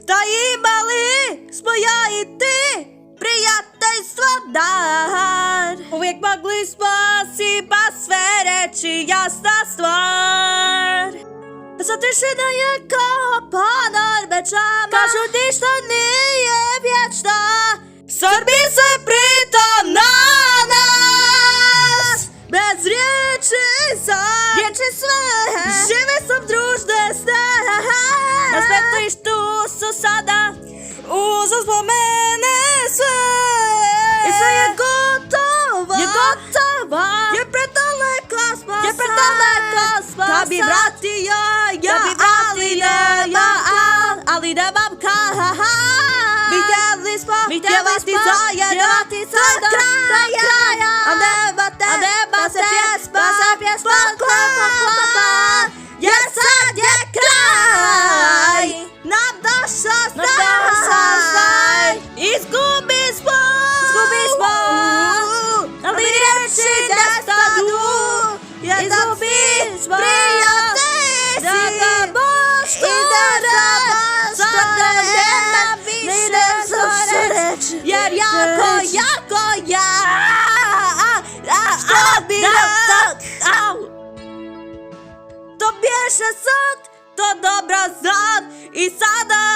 Та imali smo ja i ti prijateljstvo dar. Uvijek mogli smo si pa sve reći jasna stvar. Za tišina je kao ponor večama, kažu ništa nije vječno. Srbi se pritom na nas, bez riječi sam, riječi sve, žive sam družne sne. Na smetlištu su sada uza spomene sve. I sve je gotovo, je predaleko smo, da bi vratio ja, ali nemam kada. Vidjeli smo pjevati zajedno do kraja, a nema se pjesma klapa, jer sad je kraj. Nam došao staj, izgubi smo, ali riječi nestanu, jer da mi prijatelji si, i da sada nema više zore, jer jako ja, što bi to bješe sad, to dobro znam, i sada